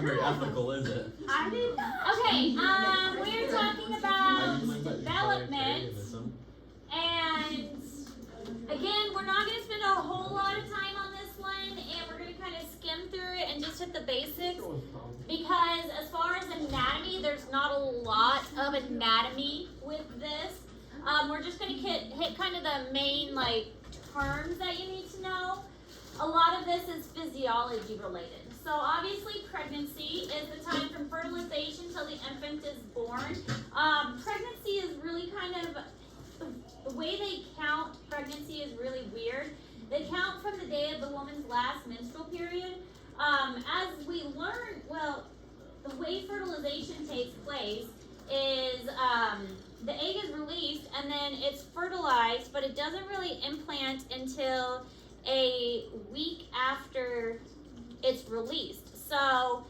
very ethical, is it? I didn't. Okay, we're talking about development, and again, we're not going to spend a whole lot of time on this one, and we're going to kind of skim through it and just hit the basics, because as far as anatomy, there's not a lot of anatomy with this. We're just going to hit kind of the main terms that you need to know. A lot of this is physiology related. So obviously pregnancy is the time from fertilization till the infant is born. Pregnancy is really kind of, the way they count pregnancy is really weird. They count from the day of the woman's last menstrual period. As we learn, well, the way fertilization takes place is the egg is released and then it's fertilized, but it doesn't really implant until a week after it's released. So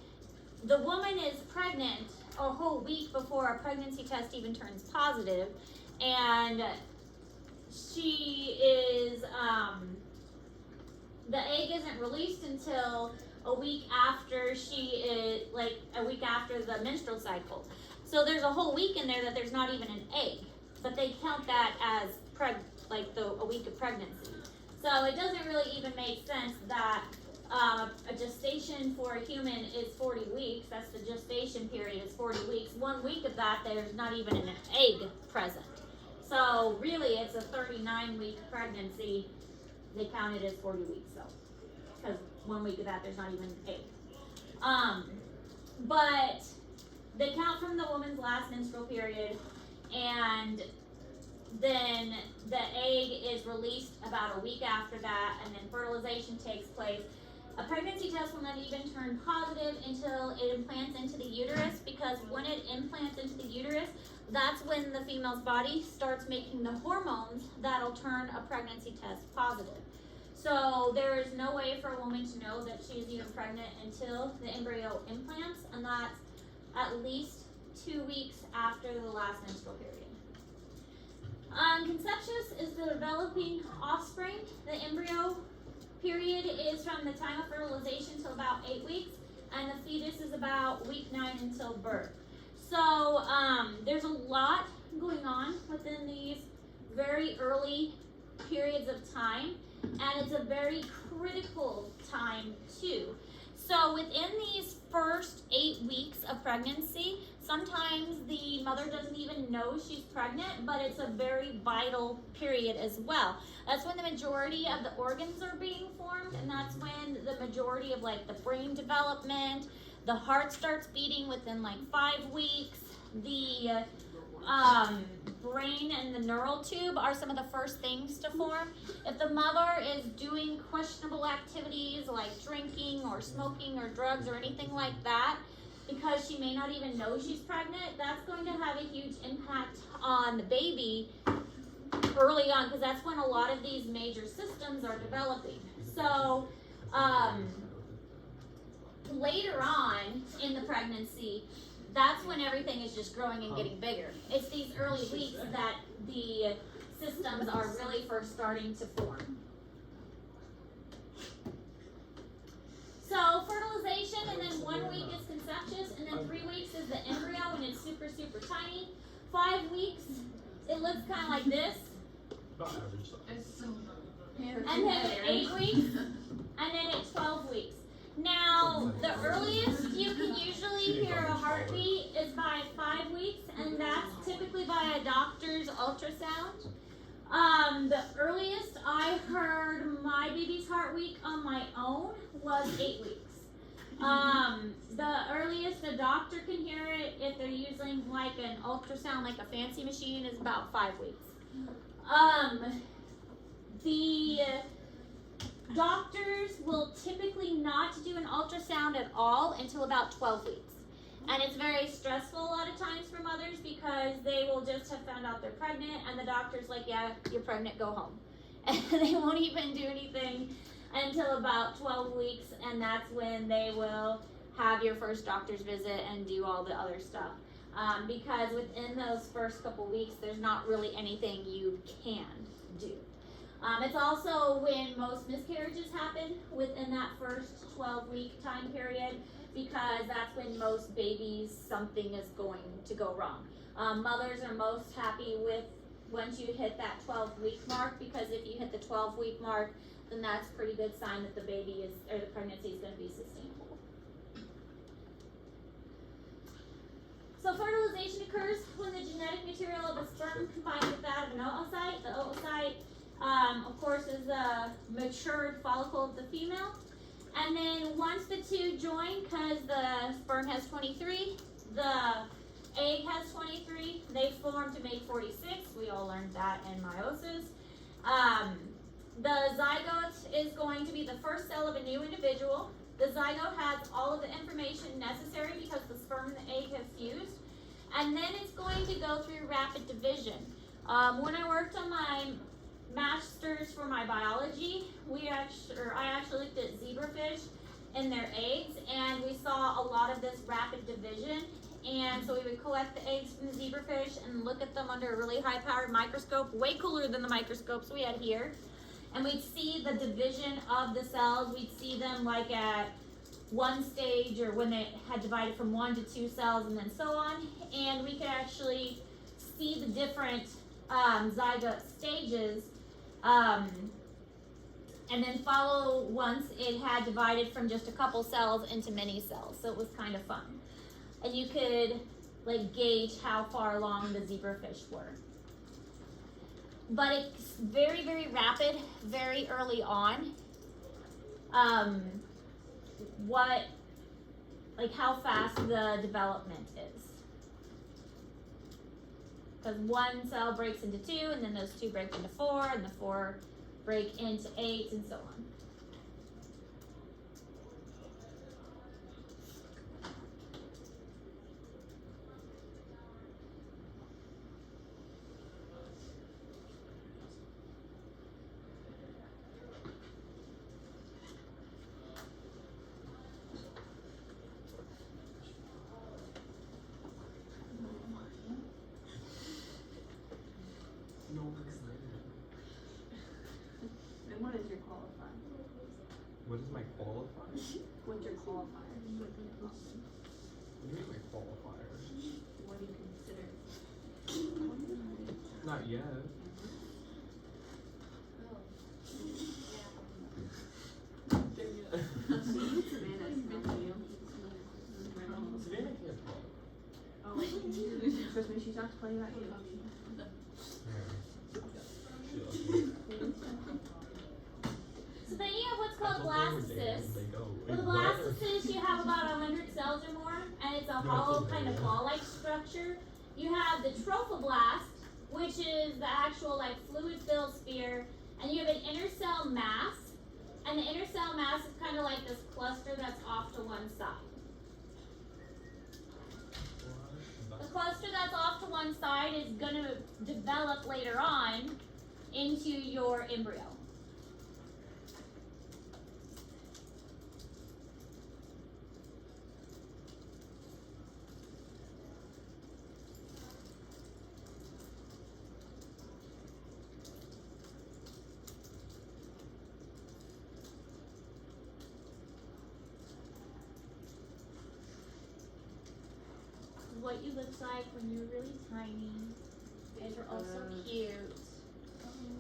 the woman is pregnant a whole week before a pregnancy test even turns positive, and she is the egg isn't released until a week after she is a week after the menstrual cycle. So there's a whole week in there that there's not even an egg, but they count that as a week of pregnancy. So it doesn't really even make sense that a gestation for a human is 40 weeks. That's the gestation period, is 40 weeks. 1 week of that, there's not even an egg present. So really, it's a 39-week pregnancy. They count it as 40 weeks, though, because 1 week of that, there's not even an egg. But they count from the woman's last menstrual period, and then the egg is released about a week after that, and then fertilization takes place. A pregnancy test will not even turn positive until it implants into the uterus, because when it implants into the uterus, that's when the female's body starts making the hormones that'll turn a pregnancy test positive. So there is no way for a woman to know that she's even pregnant until the embryo implants, and that's at least 2 weeks after the last menstrual period. Conceptious is the developing offspring. The embryo period is from the time of fertilization till about 8 weeks, and the fetus is about week 9 until birth. So there's a lot going on within these very early periods of time, and it's a very critical time too. So within these first 8 weeks of pregnancy, sometimes the mother doesn't even know she's pregnant, but it's a very vital period as well. That's when the majority of the organs are being formed, and that's when the majority of the brain development, the heart starts beating within 5 weeks. The brain and the neural tube are some of the first things to form. If the mother is doing questionable activities like drinking or smoking or drugs or anything like that, because she may not even know she's pregnant, that's going to have a huge impact on the baby early on, because that's when a lot of these major systems are developing. So later on in the pregnancy, that's when everything is just growing and getting bigger. It's these early weeks that the systems are really first starting to form. So fertilization, and then 1 week is conceptious, and then 3 weeks is the embryo, and it's super, super tiny. 5 weeks, it looks kind of like this. And then 8 weeks, and then at 12 weeks. Now, the earliest you can usually hear a heartbeat is by 5 weeks, and that's typically by a doctor's ultrasound. The earliest I heard my baby's heart week on my own was 8 weeks. The earliest a doctor can hear it, if they're using an ultrasound, a fancy machine, is about 5 weeks. The doctors will typically not do an ultrasound at all until about 12 weeks. And it's very stressful a lot of times for mothers, because they will just have found out they're pregnant, and the doctor's like, yeah, you're pregnant, go home. And they won't even do anything until about 12 weeks, and that's when they will have your first doctor's visit and do all the other stuff. Because within those first couple weeks, there's not really anything you can do. It's also when most miscarriages happen within that first 12-week time period, because that's when most babies, something is going to go wrong. Mothers are most happy with once you hit that 12-week mark, because if you hit the 12-week mark, then that's a pretty good sign that the baby is, or the pregnancy is going to be sustainable. So fertilization occurs when the genetic material of a sperm combines with that of an oocyte. The oocyte, of course, is the matured follicle of the female. And then once the two join, because the sperm has 23, the egg has 23, they form to make 46. We all learned that in meiosis. The zygote is going to be the first cell of a new individual. The zygote has all of the information necessary because the sperm and the egg have fused. And then it's going to go through rapid division. When I worked on my master's for my biology, I actually looked at zebrafish and their eggs, and we saw a lot of this rapid division. And so we would collect the eggs from the zebrafish and look at them under a really high-powered microscope, way cooler than the microscopes we had here. And we'd see the division of the cells. We'd see them like at one stage, or when they had divided from 1 to 2 cells, and then so on. And we could actually see the different zygote stages, and then follow once it had divided from just a couple cells into many cells. So it was kind of fun. And you could like gauge how far along the zebrafish were. But it's very, very rapid, very early on. How fast the development is. Because one cell breaks into 2, and then those 2 break into 4, and the 4 break into 8, and so on. And what is your qualifier? What is my qualifier? What's your qualifier? What do you mean my qualifier? What do you consider? Not yet. Oh. Savannah can't talk. Oh, trust me, she's not playing about you. So then you have what's called blastocysts. With a blastocyst, you have about 100 cells or more, and it's a hollow kind of ball-like structure. You have the trophoblast, which is the actual like fluid-filled sphere, and you have an inner cell mass, and the inner cell mass is kind of like this cluster that's off to one side. The cluster that's off to one side is going to develop later on into your embryo. What you look like when you're really tiny. You guys are all so cute.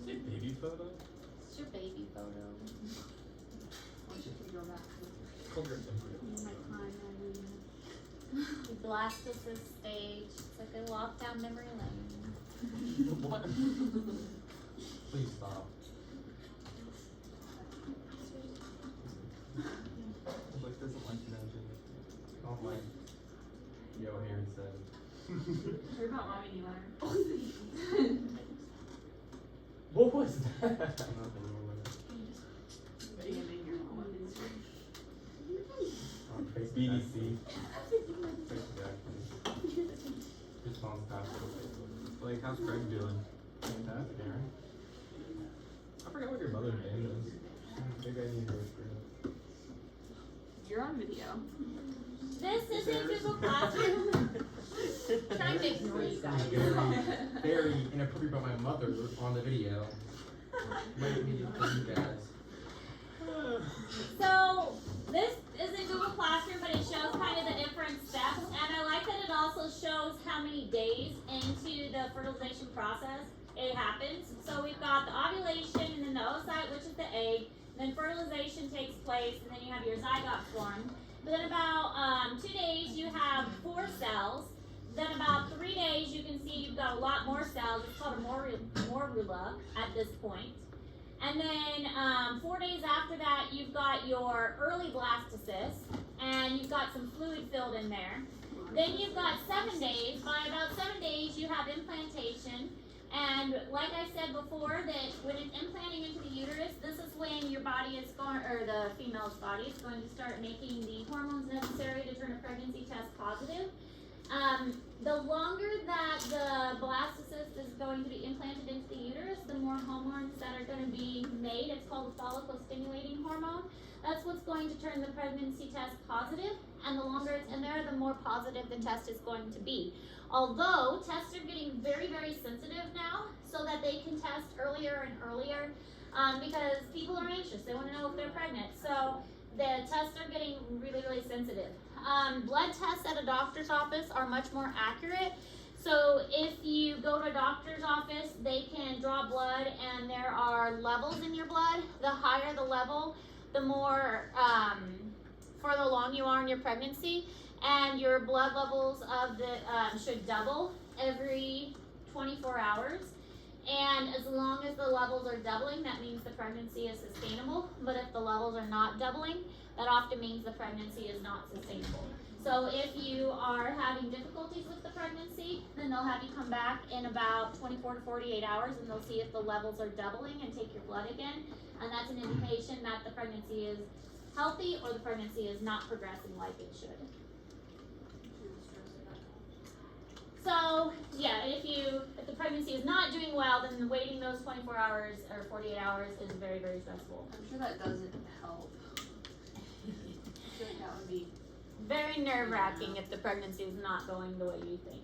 Is it baby photo? It's your baby photo. I should go back. Called your embryo. My time, The blastocyst stage. It's like a walk down memory lane. What? Please stop. Like doesn't like imagine. Oh my. Yo, here it said. Heard about mommy anywhere. What was that? Nothing. Damning your home. BDC. His phone's passed away. Like, how's Craig doing? Fantastic, Aaron. I forgot what your mother's name is. Maybe I need to go through it. You're on video. This is in Google Classroom. Trying to ignore you guys. Very inappropriate by my mother on the video. Might need some gas. So this is in Google Classroom, but it shows kind of the different steps, and I like that it also shows how many days into the fertilization process it happens. So we've got the ovulation, and then the oocyte, which is the egg, then fertilization takes place, and then you have your zygote formed. Then about 2 days you have 4 cells. Then about 3 days you can see you've got a lot more cells. It's called a morula at this point. And then 4 days after that, you've got your early blastocyst, and you've got some fluid filled in there. Then you've got 7 days. By about 7 days, you have implantation. And like I said before, that when it's implanting into the uterus, this is when your body is going, or the female's body is going to start making the hormones necessary to turn a pregnancy test positive. The longer that the blastocyst is going to be implanted into the uterus, the more hormones that are going to be made. It's called a follicle stimulating hormone. That's what's going to turn the pregnancy test positive, and the longer it's in there, the more positive the test is going to be. Although tests are getting very, very sensitive now, so that they can test earlier and earlier, because people are anxious. They want to know if they're pregnant. So the tests are getting really, really sensitive. Blood tests at a doctor's office are much more accurate. So if you go to a doctor's office, they can draw blood, and there are levels in your blood. The higher the level, the more further along you are in your pregnancy, and your blood levels of the should double every 24 hours. And as long as the levels are doubling, that means the pregnancy is sustainable. But if the levels are not doubling, that often means the pregnancy is not sustainable. So if you are having difficulties with the pregnancy, then they'll have you come back in about 24 to 48 hours, and they'll see if the levels are doubling and take your blood again. And that's an indication that the pregnancy is healthy or the pregnancy is not progressing like it should. So yeah, if the pregnancy is not doing well, then waiting those 24 hours or 48 hours is very, very stressful. I'm sure that doesn't help. I feel like that would be very nerve-wracking if the pregnancy is not going the way you think.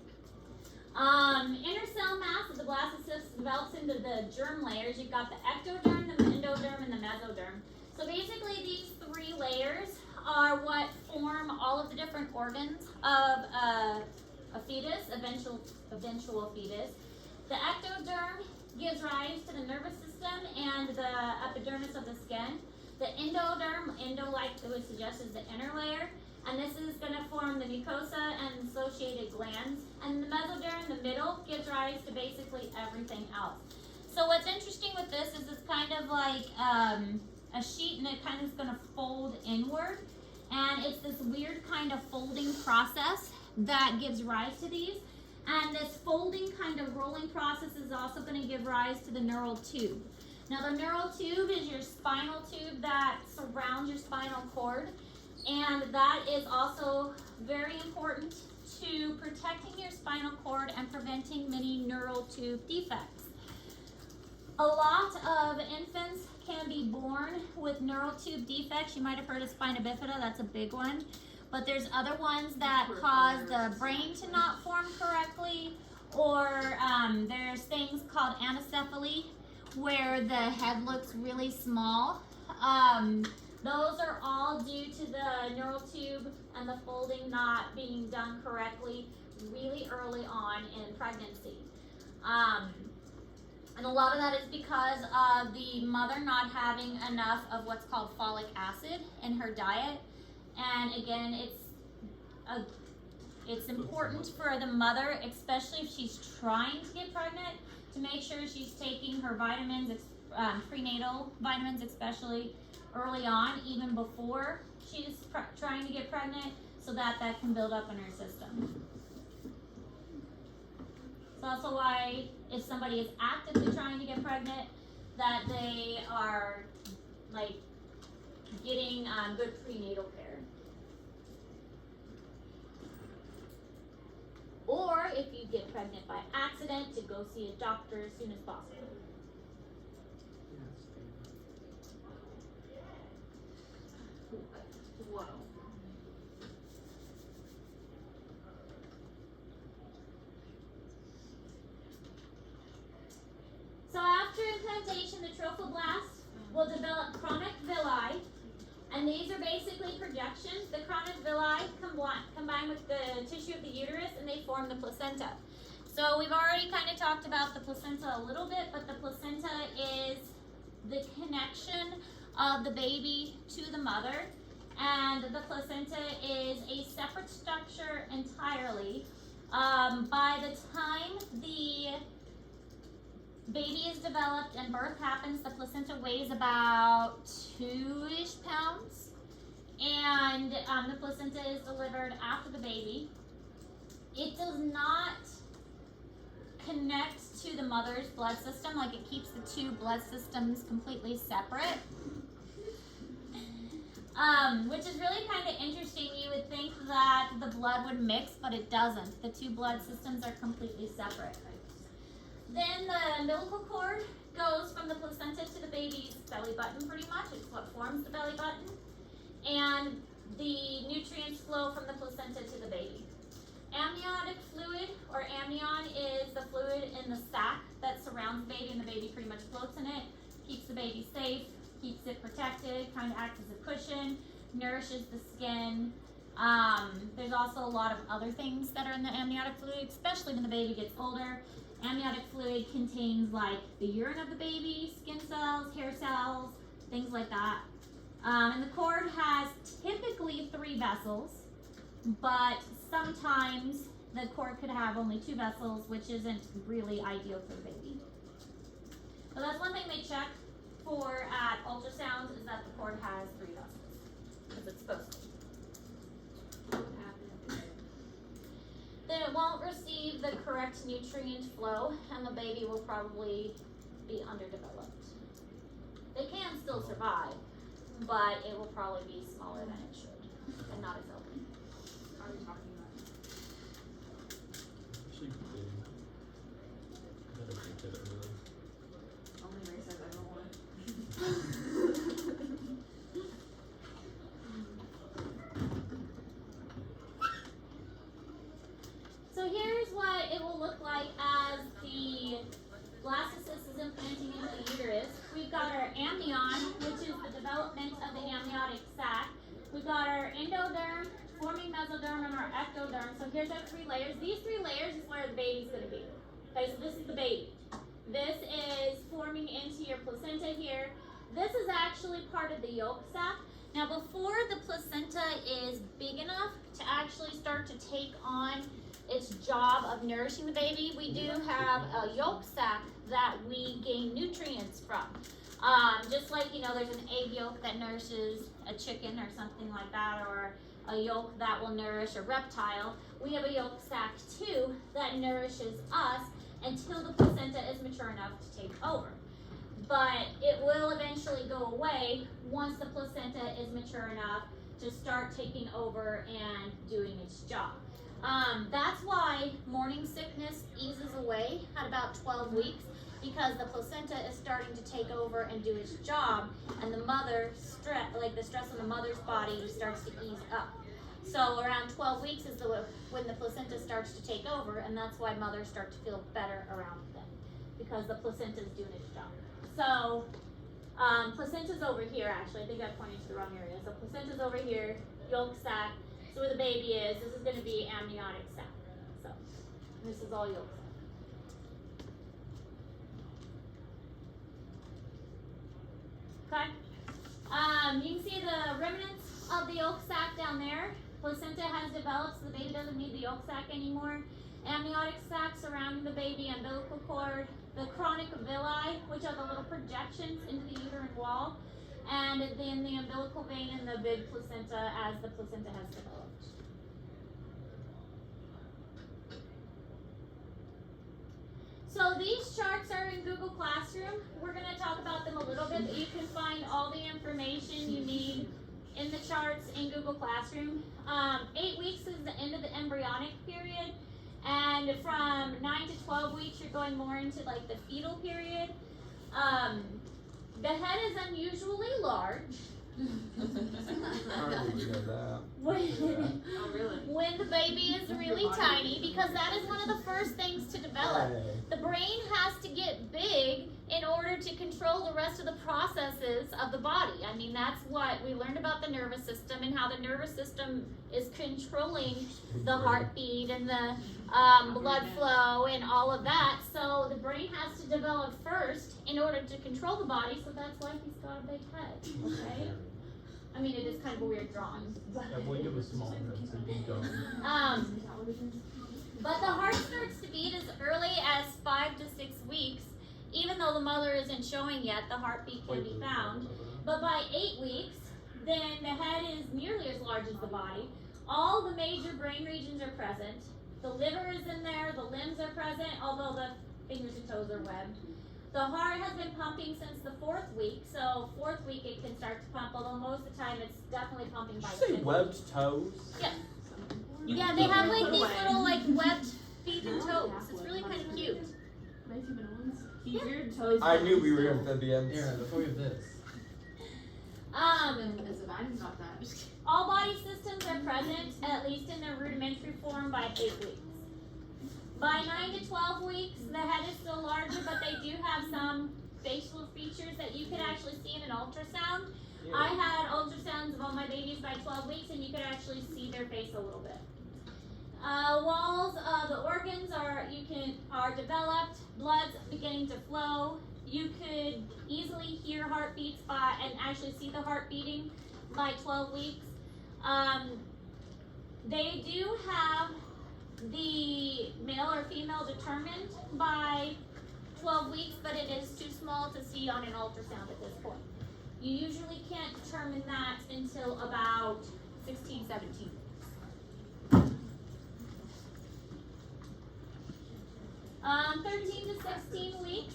Inner cell mass of the blastocyst develops into the germ layers. You've got the ectoderm, the endoderm, and the mesoderm. So basically these 3 layers are what form all of the different organs of a fetus, eventual fetus. The ectoderm gives rise to the nervous system and the epidermis of the skin. The endoderm, endo like it would suggest, is the inner layer, and this is going to form the mucosa and associated glands. And the mesoderm, the middle, gives rise to basically everything else. So what's interesting with this is it's kind of like a sheet, and it kind of is going to fold inward, and it's this weird kind of folding process that gives rise to these. And this folding kind of rolling process is also going to give rise to the neural tube. Now the neural tube is your spinal tube that surrounds your spinal cord, and that is also very important to protecting your spinal cord and preventing many neural tube defects. A lot of infants can be born with neural tube defects. You might have heard of spina bifida, that's a big one. But there's other ones that cause the brain to not form correctly, or there's things called anencephaly, where the head looks really small. Those are all due to the neural tube and the folding not being done correctly really early on in pregnancy. And a lot of that is because of the mother not having enough of what's called folic acid in her diet. And again, it's important for the mother, especially if she's trying to get pregnant, to make sure she's taking her vitamins, prenatal vitamins especially, early on, even before she's trying to get pregnant, so that can build up in her system. It's also why if somebody is actively trying to get pregnant, that they are like getting good prenatal care. Or if you get pregnant by accident, to go see a doctor as soon as possible. whoa. So after implantation, lactation, the trophoblast will develop chronic villi, and these are basically projections. The chronic villi combine with the tissue of the uterus, and they form the placenta. So we've already kind of talked about the placenta a little bit, but the placenta is the connection of the baby to the mother, and the placenta is a separate structure entirely. By the time the baby is developed and birth happens, the placenta weighs about 2-ish pounds, and the placenta is delivered after the baby. It does not connect to the mother's blood system, like it keeps the two blood systems completely separate. Which is really kind of interesting. You would think that the blood would mix, but it doesn't. The two blood systems are completely separate. Then the umbilical cord goes from the placenta to the baby's belly button, pretty much. It's what forms the belly button. And the nutrients flow from the placenta to the baby. Amniotic fluid, or amnion, is the fluid in the sac that surrounds the baby, and the baby pretty much floats in it, keeps the baby safe, keeps it protected, kind of acts as a cushion, nourishes the skin. There's also a lot of other things that are in the amniotic fluid, especially when the baby gets older. Amniotic fluid contains like the urine of the baby, skin cells, hair cells, things like that. And the cord has typically 3 vessels, but sometimes the cord could have only 2 vessels, which isn't really ideal for the baby. So that's one thing they check for at ultrasounds, is that the cord has 3 vessels, because it's supposed to. What would happen? Then it won't receive the correct nutrient flow, and the baby will probably be underdeveloped. They can still survive, but it will probably be smaller than it should, and not as healthy. Are we talking about? Actually, kidding. I gotta take it over this. Only race I've ever won. So here's what it will look like as the blastocyst is implanting into the uterus. We've got our amnion, which is the development of the amniotic sac. We've got our endoderm, forming mesoderm, and our ectoderm. So here's our 3 layers. These 3 layers is where the baby's going to be. Okay, so this is the baby. This is forming into your placenta here. This is actually part of the yolk sac. Now, before the placenta is big enough to actually start to take on its job of nourishing the baby, we do have a yolk sac that we gain nutrients from. Just like, you know, there's an egg yolk that nourishes a chicken or something like that, or a yolk that will nourish a reptile. We have a yolk sac too that nourishes us until the placenta is mature enough to take over. But it will eventually go away once the placenta is mature enough to start taking over and doing its job. That's why morning sickness eases away at about 12 weeks, because the placenta is starting to take over and do its job, and the mother the stress on the mother's body starts to ease up. So around 12 weeks is when the placenta starts to take over, and that's why mothers start to feel better around them, because the placenta is doing its job. So placenta's over here, actually. I think I pointed to the wrong area. So placenta's over here, yolk sac. So where the baby is, this is going to be amniotic sac. So this is all yolk sac. Okay. You can see the remnants of the yolk sac down there. Placenta has developed, so the baby doesn't need the yolk sac anymore. Amniotic sac surrounding the baby, umbilical cord, the chronic villi, which are the little projections into the uterine wall, and then the umbilical vein and the big placenta as the placenta has developed. So these charts are in Google Classroom. We're going to talk about them a little bit, but you can find all the information you need in the charts in Google Classroom. 8 weeks is the end of the embryonic period, and from 9 to 12 weeks you're going more into like the fetal period. The head is unusually large. Hardly would know that. Oh, really? When the baby is really tiny, because that is one of the first things to develop. Hey. The brain has to get big in order to control the rest of the processes of the body. I mean, that's what we learned about the nervous system and how the nervous system is controlling the heartbeat and the blood flow and all of that. So the brain has to develop first in order to control the body. So that's why he's got a big head. Okay. I mean, it is kind of a weird drawing. Yeah, well, it was small. That's a big dome. But the heart starts to beat as early as 5 to 6 weeks. Even though the mother isn't showing yet, the heartbeat can be found. But by 8 weeks, then the head is nearly as large as the body. All the major brain regions are present. The liver is in there, the limbs are present, although the fingers and toes are webbed. The heart has been pumping since the 4th week, so 4th week it can start to pump, although most of the time it's definitely pumping by Did you say 5th. webbed toes? Yeah. Yeah, they have like these little like webbed feet and toes. It's really kind of cute. Keep your toes. I knew we were amphibians. Yeah, before we have this. As if I'm not that. All body systems are present, at least in their rudimentary form, by 8 weeks. By 9 to 12 weeks, the head is still larger, but they do have some facial features that you can actually see in an ultrasound. Yeah. I had ultrasounds of all my babies by 12 weeks, and you could actually see their face a little bit. Walls of the organs are developed, blood's beginning to flow. You could easily hear heartbeats and actually see the heart beating by 12 weeks. They do have the male or female determined by 12 weeks, but it is too small to see on an ultrasound at this point. You usually can't determine that until about 16, 17 weeks. 13 to 16 weeks.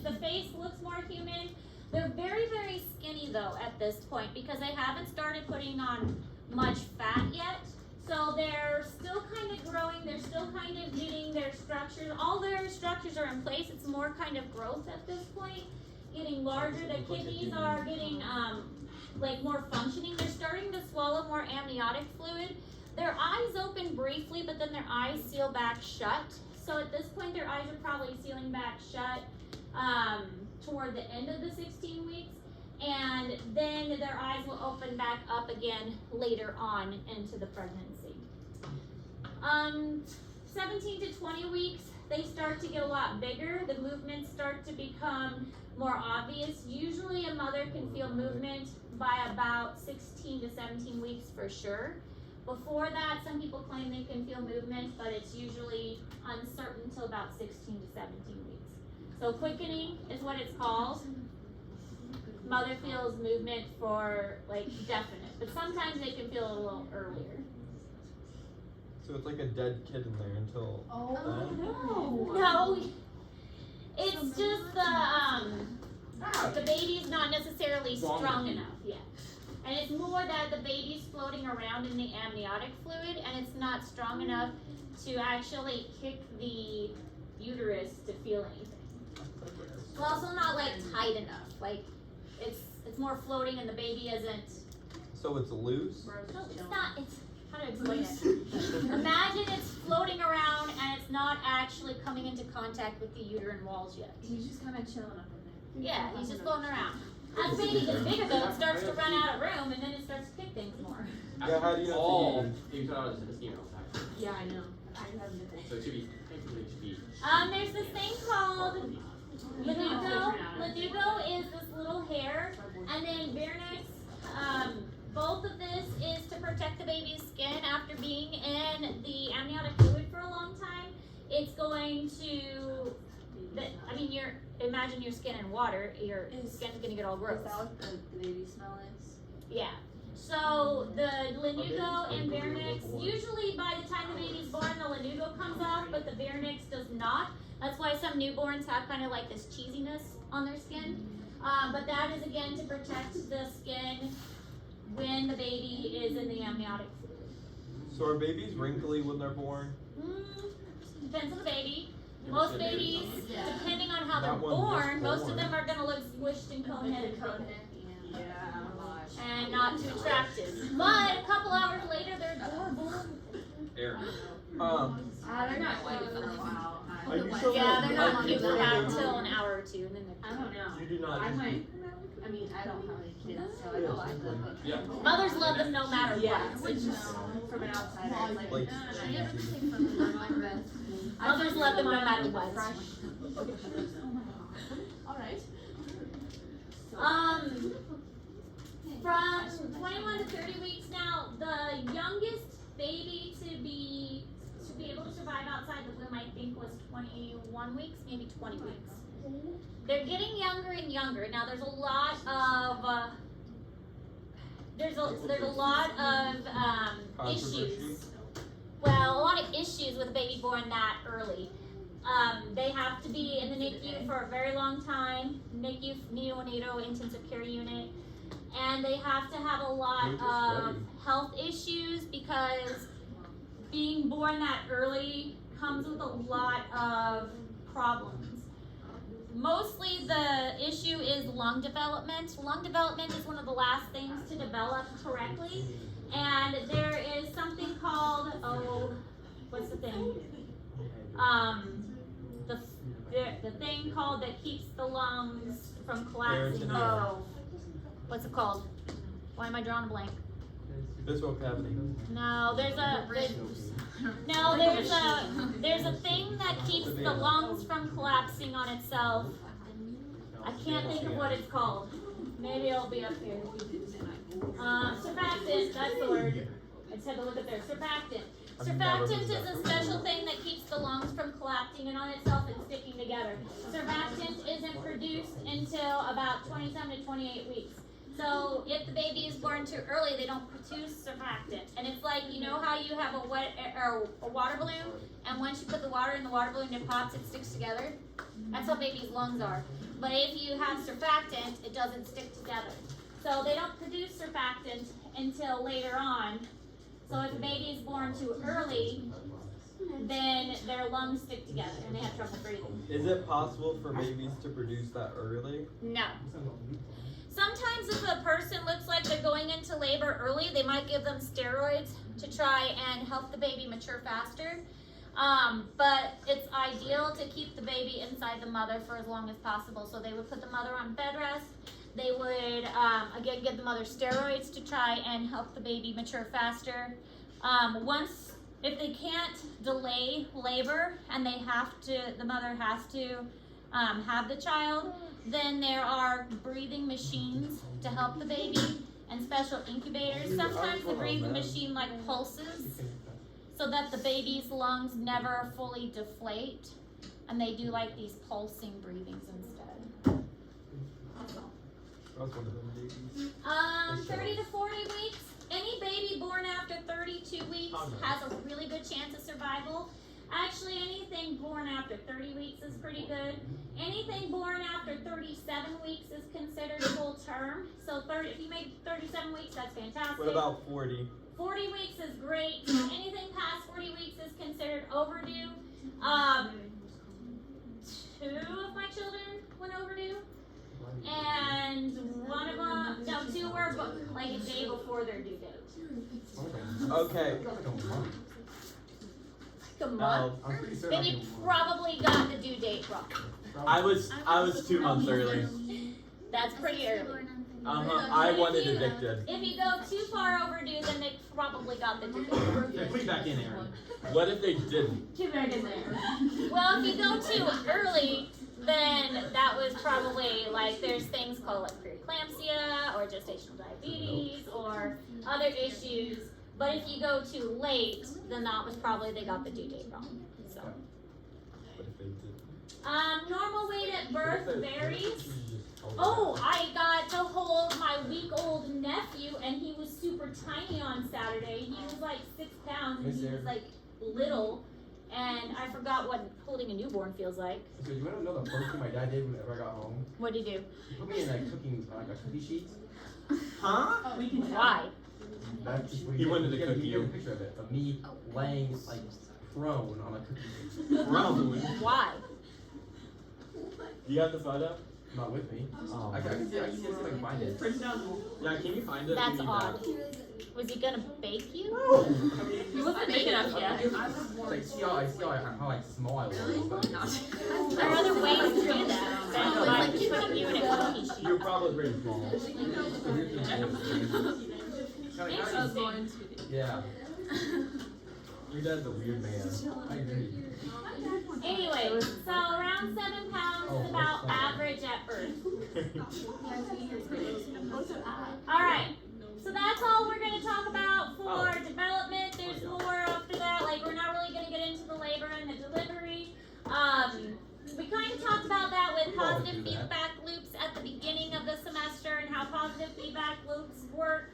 The face looks more human. They're very, very skinny though at this point because they haven't started putting on much fat yet. So they're still kind of growing, they're still kind of getting their structures. All their structures are in place. It's more kind of growth at this point, getting larger. The kidneys are getting like more functioning. They're starting to swallow more amniotic fluid. Their eyes open briefly, but then their eyes seal back shut. So at this point, their eyes are probably sealing back shut toward the end of the 16 weeks. And then their eyes will open back up again later on into the pregnancy. 17 to 20 weeks, they start to get a lot bigger. The movements start to become more obvious. Usually a mother can feel movement by about 16 to 17 weeks for sure. Before that, some people claim they can feel movement, but it's usually uncertain until about 16 to 17 weeks. So quickening is what it's called. Mother feels movement for like definite, but sometimes they can feel a little earlier. So it's like a dead kid in there until then? No, it's just the baby's not necessarily strong enough yet. And it's more that the baby's floating around in the amniotic fluid and it's not strong enough to actually kick the uterus to feel anything. It's also not like tight enough. Like it's more floating and the baby isn't. So it's loose? No, it's not. It's how to explain it. Imagine it's floating around and it's not actually coming into contact with the uterine walls yet. He's just kind of chilling up in there. Yeah, he's just floating around. As the baby gets bigger though, it starts to run out of room and then it starts to kick things more. Yeah, how do you know all it's a you thought it was female actually. Yeah, I know. I have been. So it should be technically it should be There's this thing called lanugo. Lanugo is this little hair, and then Virnix. Both of this is to protect the baby's skin after being in the amniotic fluid for a long time. It's going to, imagine your skin in water. Your skin's gonna get all gross. Is that what the baby smell is? Yeah. So the lanugo and Virnix, usually by the time the baby's born, the lanugo comes off, but the Virnix does not. That's why some newborns have kind of like this cheesiness on their skin. But that is again to protect the skin when the baby is in the amniotic fluid. So are babies wrinkly when they're born? Depends on the baby. Most babies, depending on how they're That one just born, most of born. them are gonna look squished and cone-headed and not too attractive. But a couple hours later, they're adorable. Aaron. They're not cute for a while. Are you sure? Yeah, they're not Are cute you for about sure? until an hour or two, and then I they're don't know. You do not. I might. I mean, I don't have any kids, so I don't like them. But Yeah. mothers love them no matter yeah, what. it's just from an outsider. It's like, Like- Mothers love them no matter what. All right. From 21 to 30 weeks now, the youngest baby to be able to survive outside the womb, I think, was 21 weeks, maybe 20 weeks. They're getting younger and younger. Now, there's a lot of there's a lot of issues. Well, a lot of issues with a baby born that early. They have to be in the NICU for a very long time, NICU, neonatal intensive care unit, and they have to have a lot of health issues because being born that early comes with a lot of problems. Mostly the issue is lung development. Lung development is one of the last things to develop correctly, and there is something called, what's the thing? The thing called that keeps the lungs from collapsing. Oh, what's it called? Why am I drawing a blank? Visceral cavity. No, there's a thing that keeps the lungs from collapsing on itself. I can't think of what it's called. Maybe it'll be up here. Surfactant, that's the word. I just had to look at there. Surfactant. Surfactant is a special thing that keeps the lungs from collapsing in on itself and sticking together. Surfactant isn't produced until about 27 to 28 weeks. So if the baby is born too early, they don't produce surfactant. And it's like, you know how you have a water balloon, and once you put the water in the water balloon, it pops, it sticks together? That's how babies' lungs are. But if you have surfactant, it doesn't stick together. So they don't produce surfactant until later on. So if a baby is born too early, then their lungs stick together and they have trouble breathing. Is it possible for babies to produce that early? No. Sometimes if a person looks like they're going into labor early, they might give them steroids to try and help the baby mature faster. But it's ideal to keep the baby inside the mother for as long as possible. So they would put the mother on bed rest. They would, again, give the mother steroids to try and help the baby mature faster. If they can't delay labor and the mother has to have the child, then there are breathing machines to help the baby and special incubators. Sometimes the breathing machine pulses so that the baby's lungs never fully deflate, and they do these pulsing breathings instead. That's one of them babies. 30 to 40 weeks. Any baby born after 32 weeks has a really good chance of survival. Actually, anything born after 30 weeks is pretty good. Anything born after 37 weeks is considered full term. So if you make 37 weeks, that's fantastic. What about 40? 40 weeks is great. Anything past 40 weeks is considered overdue. 2 of my children went overdue. And one of them, no, 2 were a day before their due date. Okay. A month? I'm pretty certain Then you probably got the due date wrong. I was 2 months early. That's pretty early. I wanted addicted. If you go too far overdue, then they probably got the due date. Yeah, put it back in, Aaron. What if they didn't? Too bad in there. Well, if you go too early, then that was probably there's things called preeclampsia or gestational diabetes or other issues. But if you go too late, then that was probably they got the due date wrong. So, What if they didn't? normal weight at birth varies. Oh, I got to hold my week-old nephew, and he was super tiny on Saturday. He was 6 pounds, and he was little. And I forgot what holding a newborn feels like. So you want to know the first thing my dad did whenever I got home? What did he do? He put me in a cookie sheet. Huh? Why? That's just what He wanted to did. cook He you. took a picture of it of me laying prone on a cookie sheet. Probably. Why? Do you have the photo? Not with me. Oh. I can see if I can find it. Yeah, can you find it? That's We need odd. that. Was he gonna bake you? He wasn't big enough yet. Like, see how like small I was. There are other ways to do that than by putting you in a cookie sheet. You're probably pretty small. Yeah, Your dad's a weird man. I agree. Anyways, so around 7 pounds is about average at birth. Alright, so that's all we're going to talk about for development. There's more after that, like we're not really going to get into the labor and the delivery. We kind of talked about that with positive feedback loops at the beginning of the semester and how positive feedback loops work.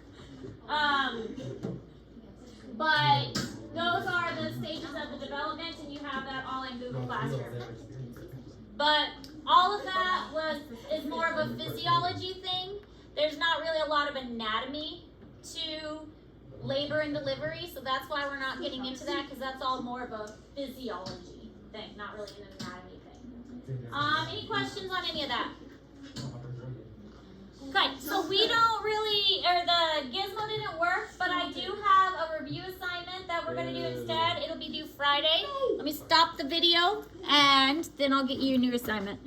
But those are the stages of the development, and you have that all in Google Classroom. But all of that is more of a physiology thing. There's not really a lot of anatomy to labor and delivery, so that's why we're not getting into that, because that's all more of a physiology thing, not really an anatomy thing. Any questions on any of that? Okay, so we don't really, or the gizmo didn't work, but I do have a review assignment that we're going to do instead. It'll be due Friday. Let me stop the video, and then I'll get you a new assignment.